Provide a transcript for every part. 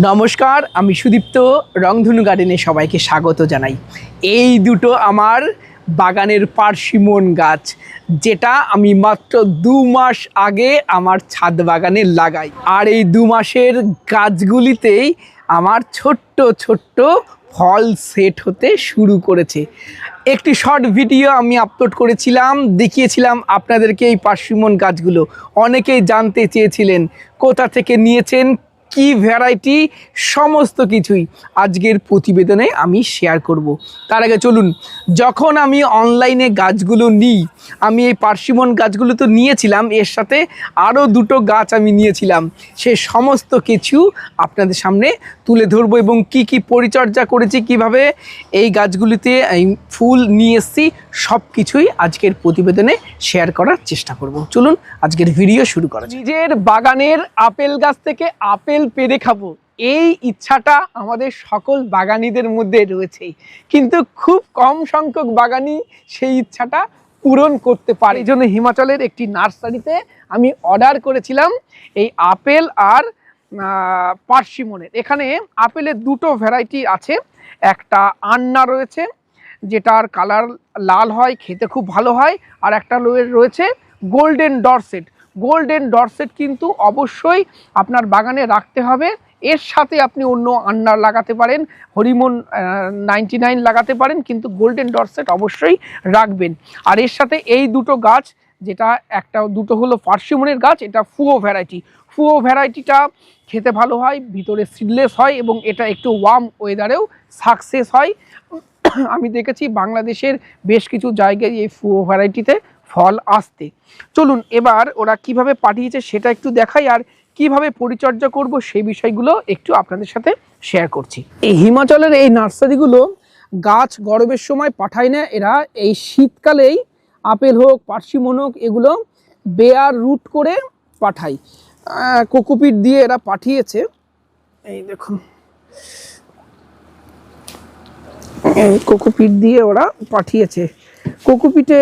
নমস্কার, আমি সুদীপ্ত। রংধনু গার্ডেনে সবাইকে স্বাগত জানাই। এই দুটো আমার বাগানের পার্সিমন গাছ, যেটা আমি মাত্র 2 মাস আগে আমার ছাদ বাগানে লাগাই। আর এই 2 মাসের গাছগুলিতেই আমার ছোট্ট ছোট্ট ফল সেট হতে শুরু করেছে। একটি শর্ট ভিডিও আমি আপলোড করেছিলাম, দেখিয়েছিলাম আপনাদেরকে এই পার্সিমন গাছগুলো। অনেকেই জানতে চেয়েছিলেন কোথা থেকে নিয়েছেন, কি ভ্যারাইটি, সমস্ত কিছুই আজকের প্রতিবেদনে আমি শেয়ার করব। তার আগে চলুন, যখন আমি অনলাইনে গাছগুলো নিই, আমি এই পার্সিমন গাছগুলো তো নিয়েছিলাম, এর সাথে আরও দুটো গাছ আমি নিয়েছিলাম। সে সমস্ত কিছু আপনাদের সামনে তুলে ধরবো এবং কি কি পরিচর্যা করেছি, কিভাবে এই গাছগুলিতে এই ফুল নিয়ে এসেছি, সব কিছুই আজকের প্রতিবেদনে শেয়ার করার চেষ্টা করব। চলুন আজকের ভিডিও শুরু করা যাক। নিজের বাগানের আপেল গাছ থেকে আপেল পেড়ে খাবো, এই ইচ্ছাটা আমাদের সকল বাগানীদের মধ্যে রয়েছে, কিন্তু খুব কম সংখ্যক বাগানি সেই ইচ্ছাটা পূরণ করতে পারে। এই জন্য হিমাচলের একটি নার্সারিতে আমি অর্ডার করেছিলাম এই আপেল আর পার্সিমনের। এখানে আপেলের দুটো ভ্যারাইটি আছে, একটা আন্না রয়েছে যেটার কালার লাল হয়, খেতে খুব ভালো হয়, আর একটা রয়েছে গোল্ডেন ডরসেট। গোল্ডেন ডরসেট কিন্তু অবশ্যই আপনার বাগানে রাখতে হবে। এর সাথে আপনি অন্য আন্নার লাগাতে পারেন, হরিমন 99 লাগাতে পারেন, কিন্তু গোল্ডেন ডরসেট অবশ্যই রাখবেন। আর এর সাথে এই দুটো গাছ, যেটা দুটো হলো পার্সিমনের গাছ, এটা ফুও ভ্যারাইটি। ফুও ভ্যারাইটিটা খেতে ভালো হয়, ভিতরে সিডলেস হয় এবং এটা একটু ওয়ার্ম ওয়েদারেও সাকসেস হয়। আমি দেখেছি বাংলাদেশের বেশ কিছু জায়গায় এই ফুও ভ্যারাইটিতে ফল আসতে। চলুন এবার ওরা কিভাবে পাঠিয়েছে সেটা একটু দেখাই, আর কিভাবে পরিচর্যা করব সেই বিষয়গুলো একটু আপনাদের সাথে শেয়ার করছি। এই হিমাচলের এই নার্সারিগুলো গাছ গরমের সময় পাঠায় না, এরা এই শীতকালেই আপেল হোক, পার্সিমন হোক, এগুলো বেয়ার রুট করে পাঠায়। কোকোপিট দিয়ে এরা পাঠিয়েছে, এই দেখুন, এই কোকোপিট দিয়ে ওরা পাঠিয়েছে। কোকোপিটে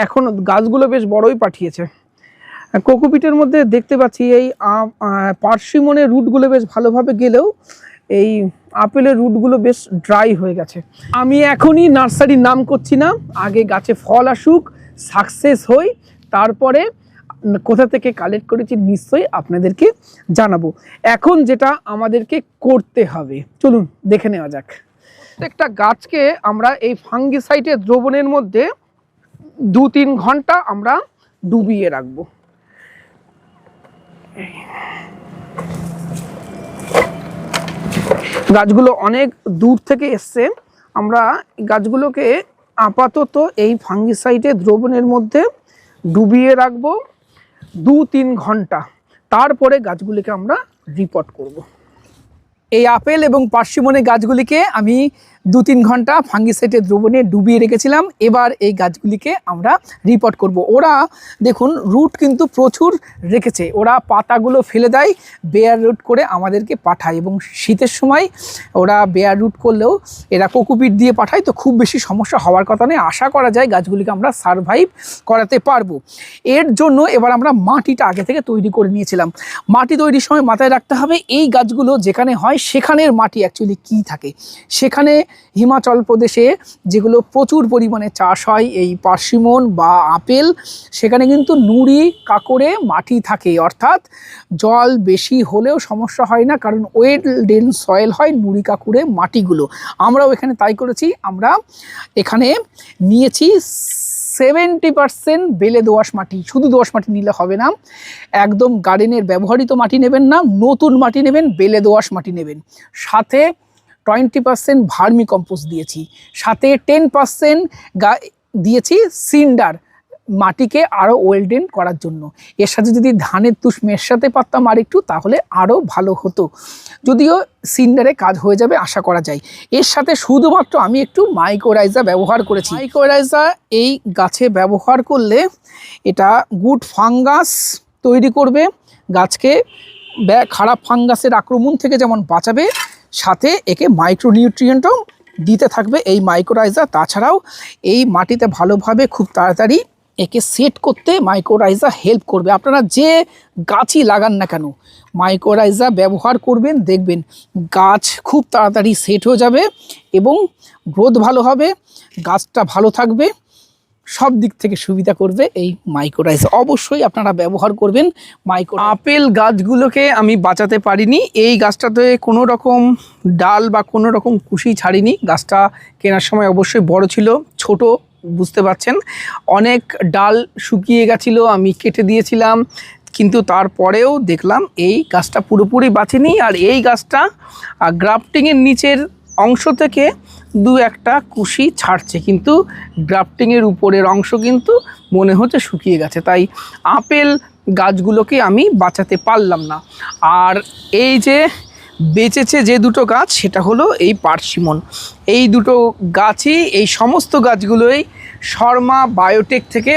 এখন গাছগুলো বেশ বড়ই পাঠিয়েছে। কোকোপিটের মধ্যে দেখতে পাচ্ছি এই পার্সিমনের রুটগুলো বেশ ভালোভাবে গেলেও এই আপেলের রুটগুলো বেশ ড্রাই হয়ে গেছে। আমি এখনই নার্সারির নাম করছি না, আগে গাছে ফল আসুক, সাকসেস হই, তারপরে কোথা থেকে কালেক্ট করেছি নিশ্চয়ই আপনাদেরকে জানাবো। এখন যেটা আমাদেরকে করতে হবে, চলুন দেখে নেওয়া যাক। প্রত্যেকটা গাছকে আমরা এই ফাঙ্গিসাইডের দ্রবণের মধ্যে 2-3 ঘন্টা আমরা ডুবিয়ে রাখবো। গাছগুলো অনেক দূর থেকে এসছে, আমরা গাছগুলোকে আপাতত এই ফাঙ্গিসাইডের দ্রবণের মধ্যে ডুবিয়ে রাখবো 2-3 ঘন্টা। তারপরে গাছগুলিকে আমরা রিপোর্ট করব। এই আপেল এবং পার্সিমনের গাছগুলিকে আমি 2-3 ঘন্টা ফাঙ্গিসাইডের দ্রবণে ডুবিয়ে রেখেছিলাম। এবার এই গাছগুলিকে আমরা রিপোর্ট করব। ওরা দেখুন রুট কিন্তু প্রচুর রেখেছে, ওরা পাতাগুলো ফেলে দেয়, বেয়ার রুট করে আমাদেরকে পাঠায়, এবং শীতের সময় ওরা বেয়ার রুট করলেও এরা কোকোপিট দিয়ে পাঠায়, তো খুব বেশি সমস্যা হওয়ার কথা নেই। আশা করা যায় গাছগুলিকে আমরা সারভাইভ করাতে পারবো। এর জন্য এবার আমরা মাটিটা আগে থেকে তৈরি করে নিয়েছিলাম। মাটি তৈরির সময় মাথায় রাখতে হবে এই গাছগুলো যেখানে হয় সেখানের মাটি অ্যাকচুয়ালি কী থাকে। সেখানে হিমাচল প্রদেশে যেগুলো প্রচুর পরিমাণে চাষ হয় এই পার্সিমন বা আপেল, সেখানে কিন্তু নুড়ি কাঁকড়ে মাটি থাকে, অর্থাৎ জল বেশি হলেও সমস্যা হয় না, কারণ ওয়েল ড্রেন সয়েল হয় নুড়ি কাঁকড়ে মাটিগুলো। আমরাও এখানে তাই করেছি। আমরা এখানে নিয়েছি 70% বেলে দোআঁশ মাটি। শুধু দোআঁশ মাটি নিলে হবে না, একদম গার্ডেনের ব্যবহৃত মাটি নেবেন না, নতুন মাটি নেবেন, বেলে দোআঁশ মাটি নেবেন। সাথে 20% ভার্মি কম্পোস্ট দিয়েছি, সাথে 10% দিয়েছি সিন্ডার, মাটিকে আরও ওয়েলডেন করার জন্য। এর সাথে যদি ধানের তুষ মেশাতে পারতাম আর একটু, তাহলে আরও ভালো হতো, যদিও সিন্ডারে কাজ হয়ে যাবে আশা করা যায়। এর সাথে শুধুমাত্র আমি একটু মাইক্রোরাইজা ব্যবহার করেছি। মাইক্রোরাইজা এই গাছে ব্যবহার করলে এটা গুড ফাঙ্গাস তৈরি করবে, গাছকে খারাপ ফাঙ্গাসের আক্রমণ থেকে যেমন বাঁচাবে, সাথে একে মাইক্রোনিউট্রিয়েন্টও দিতে থাকবে এই মাইক্রোরাইজা। তাছাড়াও এই মাটিতে ভালোভাবে খুব তাড়াতাড়ি একে সেট করতে মাইক্রোরাইজা হেল্প করবে। আপনারা যে গাছই লাগান না কেন মাইক্রোরাইজা ব্যবহার করবেন, দেখবেন গাছ খুব তাড়াতাড়ি সেট হয়ে যাবে এবং গ্রোথ ভালো হবে, গাছটা ভালো থাকবে, সব দিক থেকে সুবিধা করবে এই মাইক্রোরাইজা। অবশ্যই আপনারা ব্যবহার করবেন আপেল গাছগুলোকে আমি বাঁচাতে পারিনি, এই গাছটাতে কোনো রকম ডাল বা কোনো রকম কুশি ছাড়িনি। গাছটা কেনার সময় অবশ্যই বড় ছিল, ছোট বুঝতে পারছেন, অনেক ডাল শুকিয়ে গেছিলো, আমি কেটে দিয়েছিলাম, কিন্তু তারপরেও দেখলাম এই গাছটা পুরোপুরি বাঁচেনি। আর এই গাছটা গ্রাফটিংয়ের নিচের অংশ থেকে দু একটা কুশি ছাড়ছে, কিন্তু গ্রাফটিংয়ের উপরের অংশ কিন্তু মনে হচ্ছে শুকিয়ে গেছে। তাই আপেল গাছগুলোকে আমি বাঁচাতে পারলাম না। আর এই যে বেঁচেছে যে দুটো গাছ সেটা হলো এই পার্সিমন। এই দুটো গাছই, এই সমস্ত গাছগুলোই শর্মা বায়োটেক থেকে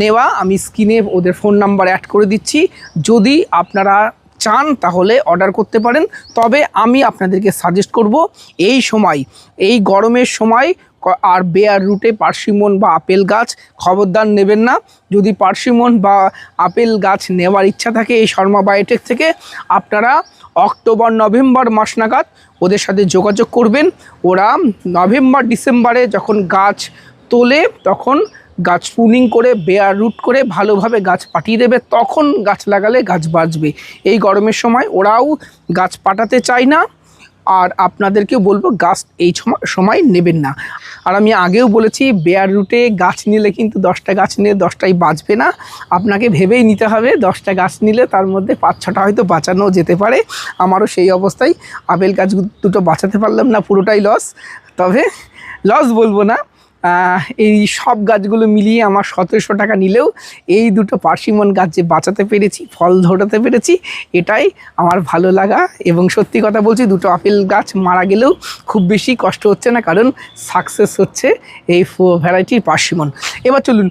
নেওয়া। আমি স্ক্রিনে ওদের ফোন নাম্বার অ্যাড করে দিচ্ছি, যদি আপনারা চান তাহলে অর্ডার করতে পারেন। তবে আমি আপনাদেরকে সাজেস্ট করব এই সময়, এই গরমের সময় আর বেয়ার রুটে পার্সিমন বা আপেল গাছ খবরদার নেবেন না। যদি পার্সিমন বা আপেল গাছ নেওয়ার ইচ্ছা থাকে এই শর্মা বায়োটেক থেকে, আপনারা অক্টোবর নভেম্বর মাস নাগাদ ওদের সাথে যোগাযোগ করবেন। ওরা নভেম্বর ডিসেম্বরে যখন গাছ তোলে তখন গাছ প্রুনিং করে বেয়ার রুট করে ভালোভাবে গাছ পাঠিয়ে দেবে, তখন গাছ লাগালে গাছ বাঁচবে। এই গরমের সময় ওরাও গাছ পাঠাতে চায় না। আর আপনাদেরকেও বলবো গাছ এই সময় নেবেন না। আর আমি আগেও বলেছি বেয়ার রুটে গাছ নিলে কিন্তু 10টা গাছ নিলে 10টাই বাঁচবে না, আপনাকে ভেবেই নিতে হবে। 10টা গাছ নিলে তার মধ্যে 5-6টা হয়তো বাঁচানো যেতে পারে। আমারও সেই অবস্থায়, আপেল গাছ দুটো বাঁচাতে পারলাম না, পুরোটাই লস। তবে লস বলবো না, এই সব গাছগুলো মিলিয়ে আমার 1700 টাকা নিলেও এই দুটো পার্সিমন গাছ যে বাঁচাতে পেরেছি, ফল ধরাতে পেরেছি, এটাই আমার ভালো লাগা। এবং সত্যি কথা বলছি, দুটো আপেল গাছ মারা গেলেও খুব বেশি কষ্ট হচ্ছে না, কারণ সাকসেস হচ্ছে এই ভ্যারাইটির পার্সিমন। এবার চলুন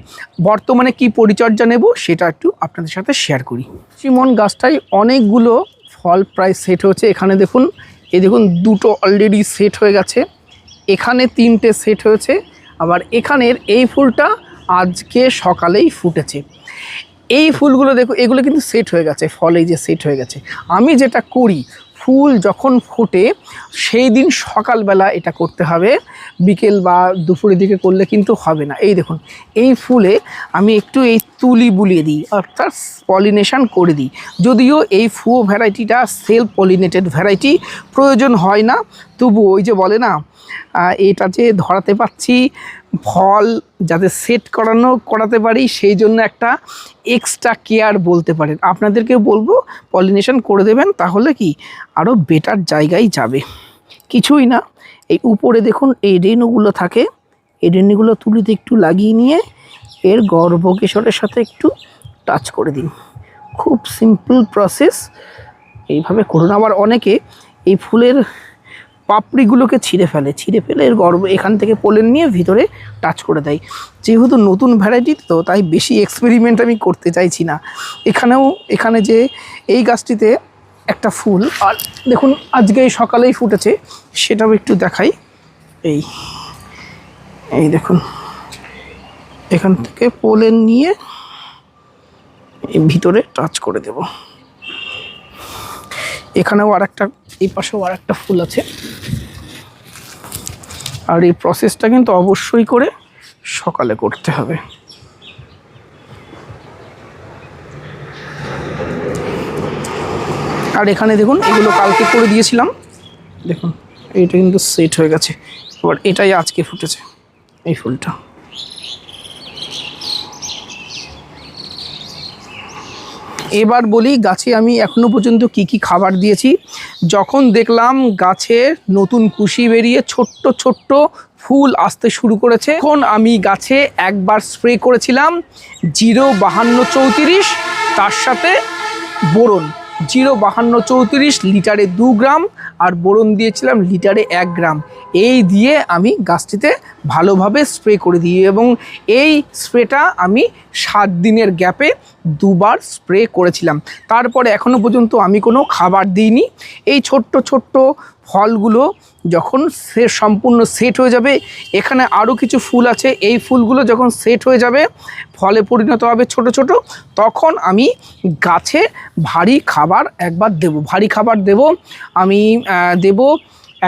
বর্তমানে কি পরিচর্যা নেব সেটা একটু আপনাদের সাথে শেয়ার করি। পার্সিমন গাছটাই অনেকগুলো ফল প্রায় সেট হচ্ছে। এখানে দেখুন, এই দেখুন দুটো অলরেডি সেট হয়ে গেছে, এখানে 3টে সেট হয়েছে, আবার এখানের এই ফুলটা আজকে সকালেই ফুটেছে। এই ফুলগুলো দেখো, এগুলো কিন্তু সেট হয়ে গেছে, ফল এই যে সেট হয়ে গেছে। আমি যেটা করি, ফুল যখন ফোটে সেই দিন সকালবেলা এটা করতে হবে, বিকেল বা দুপুরের দিকে করলে কিন্তু হবে না। এই দেখুন, এই ফুলে আমি একটু এই তুলি বুলিয়ে দিই, অর্থাৎ পলিনেশন করে দিই। যদিও এই ফুয়ো ভ্যারাইটিটা সেলফ পলিনেটেড ভ্যারাইটি, প্রয়োজন হয় না, তবু ওই যে বলে না, এটা যে ধরাতে পারছি ফল যাতে সেট করাতে পারি, সেই জন্য একটা এক্সট্রা কেয়ার বলতে পারেন। আপনাদেরকেও বলবো পলিনেশন করে দেবেন, তাহলে কি আরও বেটার জায়গায় যাবে। কিছুই না, এই উপরে দেখুন এই রেণুগুলো থাকে, এই রেণুগুলো তুলিতে একটু লাগিয়ে নিয়ে এর গর্ভকেশরের সাথে একটু টাচ করে দিন। খুব সিম্পল প্রসেস, এইভাবে করুন। আবার অনেকে এই ফুলের পাপড়িগুলোকে ছিঁড়ে ফেলে এর গর্ভ এখান থেকে পোলেন নিয়ে ভিতরে টাচ করে দেয়। যেহেতু নতুন ভ্যারাইটি তো তাই বেশি এক্সপেরিমেন্ট আমি করতে চাইছি না। এখানে যে এই গাছটিতে একটা ফুল, আর দেখুন আজকে সকালেই ফুটেছে, সেটাও একটু দেখাই। এই দেখুন, এখান থেকে পোলেন নিয়ে এই ভিতরে টাচ করে দেব। এখানেও আরেকটা, এই পাশেও আরেকটা ফুল আছে। আর এই প্রসেসটা কিন্তু অবশ্যই করে সকালে করতে হবে। আর এখানে দেখুন, এগুলো কালকে করে দিয়েছিলাম, দেখুন এইটা কিন্তু সেট হয়ে গেছে। এবার এটাই আজকে ফুটেছে, এই ফুলটা। এবার বলি গাছে আমি এখনো পর্যন্ত কি কি খাবার দিয়েছি। যখন দেখলাম গাছে নতুন কুশি বেরিয়ে ছোট্ট ছোট্ট ফুল আসতে শুরু করেছে, তখন আমি গাছে একবার স্প্রে করেছিলাম 05234, তার সাথে বোরন। 05234 লিটারে 2 গ্রাম, আর বোরন দিয়েছিলাম লিটারে 1 গ্রাম। এই দিয়ে আমি গাছটিতে ভালোভাবে স্প্রে করে দিই, এবং এই স্প্রেটা আমি 7 দিনের গ্যাপে 2বার স্প্রে করেছিলাম। তারপরে এখনও পর্যন্ত আমি কোনো খাবার দিইনি। এই ছোট্ট ছোট্ট ফলগুলো যখন সম্পূর্ণ সেট হয়ে যাবে, এখানে আরও কিছু ফুল আছে, এই ফুলগুলো যখন সেট হয়ে যাবে, ফলে পরিণত হবে ছোট ছোট, তখন আমি গাছে ভারী খাবার একবার দেব। ভারী খাবার দেব আমি দেব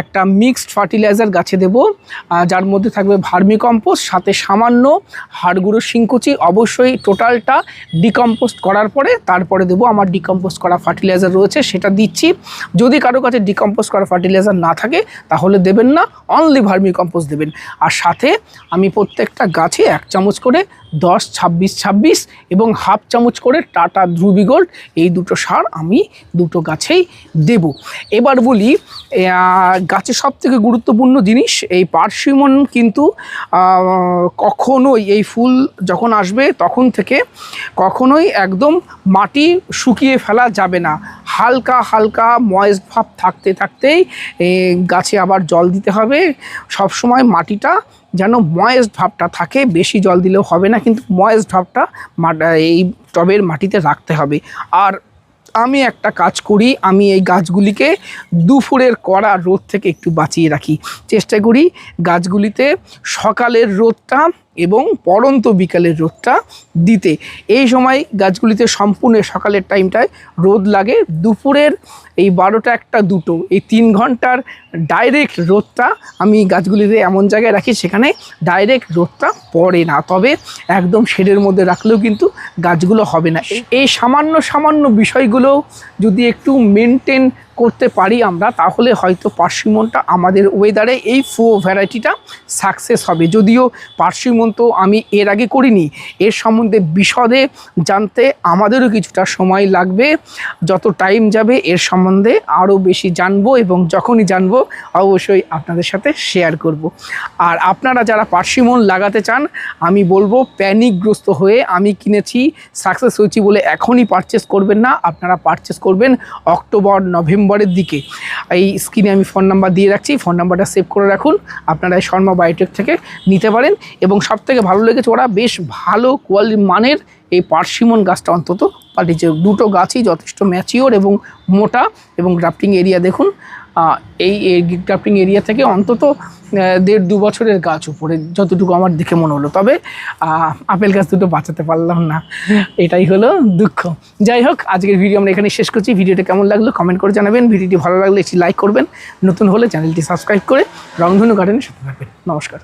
একটা মিক্সড ফার্টিলাইজার গাছে দেব, যার মধ্যে থাকবে ভার্মি কম্পোস্ট, সাথে সামান্য হাড়গুঁড়ো শিংকুচি। অবশ্যই টোটালটা ডিকম্পোস্ট করার পরে তারপরে দেবো। আমার ডিকম্পোস্ট করা ফার্টিলাইজার রয়েছে, সেটা দিচ্ছি। যদি কারো কাছে ডিকম্পোস্ট করা ফার্টিলাইজার না থাকে তাহলে দেবেন না, অনলি ভার্মি কম্পোস্ট দেবেন। আর সাথে আমি প্রত্যেকটা গাছে 1 চামচ করে 10-26-26 এবং 1/2 চামচ করে টাটা ধ্রুবি গোল্ড, এই দুটো সার আমি দুটো গাছেই দেব। এবার বলি গাছের সবথেকে গুরুত্বপূর্ণ জিনিস, এই পার্সিমন কিন্তু কখনোই এই ফুল যখন আসবে তখন থেকে কখনোই একদম মাটি শুকিয়ে ফেলা যাবে না। হালকা হালকা ময়েস্ট ভাব থাকতে থাকতেই গাছে আবার জল দিতে হবে। সব সময় মাটিটা যেন ময়েস্ট ভাবটা থাকে, বেশি জল দিলেও হবে না, কিন্তু ময়েস্ট ভাবটা এই টবের মাটিতে রাখতে হবে। আর আমি একটা কাজ করি, আমি এই গাছগুলিকে দুপুরের কড়া রোদ থেকে একটু বাঁচিয়ে রাখি। চেষ্টা করি গাছগুলিতে সকালের রোদটা এবং পড়ন্ত বিকালের রোদটা দিতে। এই সময় গাছগুলিতে সম্পূর্ণ সকালের টাইমটায় রোদ লাগে, দুপুরের এই 12টা 1টা 2টো এই 3 ঘন্টার ডাইরেক্ট রোদটা আমি গাছগুলিতে এমন জায়গায় রাখি সেখানে ডাইরেক্ট রোদটা পড়ে না। তবে একদম শেডের মধ্যে রাখলেও কিন্তু গাছগুলো হবে না। এই সামান্য সামান্য বিষয়গুলো যদি একটু মেনটেন করতে পারি আমরা, তাহলে হয়তো পার্সিমনটা আমাদের ওয়েদারে এই ভ্যারাইটিটা সাকসেস হবে। যদিও পার্সিমন তো আমি এর আগে করিনি, এর সম্বন্ধে বিশদে জানতে আমাদেরও কিছুটা সময় লাগবে। যত টাইম যাবে এর সম্বন্ধে আরও বেশি জানবো, এবং যখনই জানবো অবশ্যই আপনাদের সাথে শেয়ার করব। আর আপনারা যারা পার্সিমন লাগাতে চান, আমি বলবো প্যানিকগ্রস্ত হয়ে আমি কিনেছি সাকসেস হয়েছি বলে এখনই পারচেস করবেন না। আপনারা পারচেস করবেন অক্টোবর-নভেম্বরের দিকে। এই স্ক্রিনে আমি ফোন নাম্বার দিয়ে রাখছি, ফোন নাম্বারটা সেভ করে রাখুন। আপনারা এই শর্মা বায়োটেক থেকে নিতে পারেন। এবং সবথেকে ভালো লেগেছে, ওরা বেশ ভালো কোয়ালিটি মানের এই পার্সিমন গাছটা অন্তত পাঠিয়েছে। দুটো গাছই যথেষ্ট ম্যাচিওর এবং মোটা, এবং গ্রাফটিং এরিয়া দেখুন, এই গ্রাফটিং এরিয়া থেকে অন্তত 1.5-2 বছরের গাছ উপরে, যতটুকু আমার দেখে মনে হলো। তবে আপেল গাছ দুটো বাঁচাতে পারলাম না, এটাই হলো দুঃখ। যাই হোক, আজকের ভিডিও আমরা এখানে শেষ করছি। ভিডিওটা কেমন লাগলো কমেন্ট করে জানাবেন। ভিডিওটি ভালো লাগলে একটি লাইক করবেন, নতুন হলে চ্যানেলটি সাবস্ক্রাইব করে রংধনু গার্ডেনের সাথে থাকবেন। নমস্কার।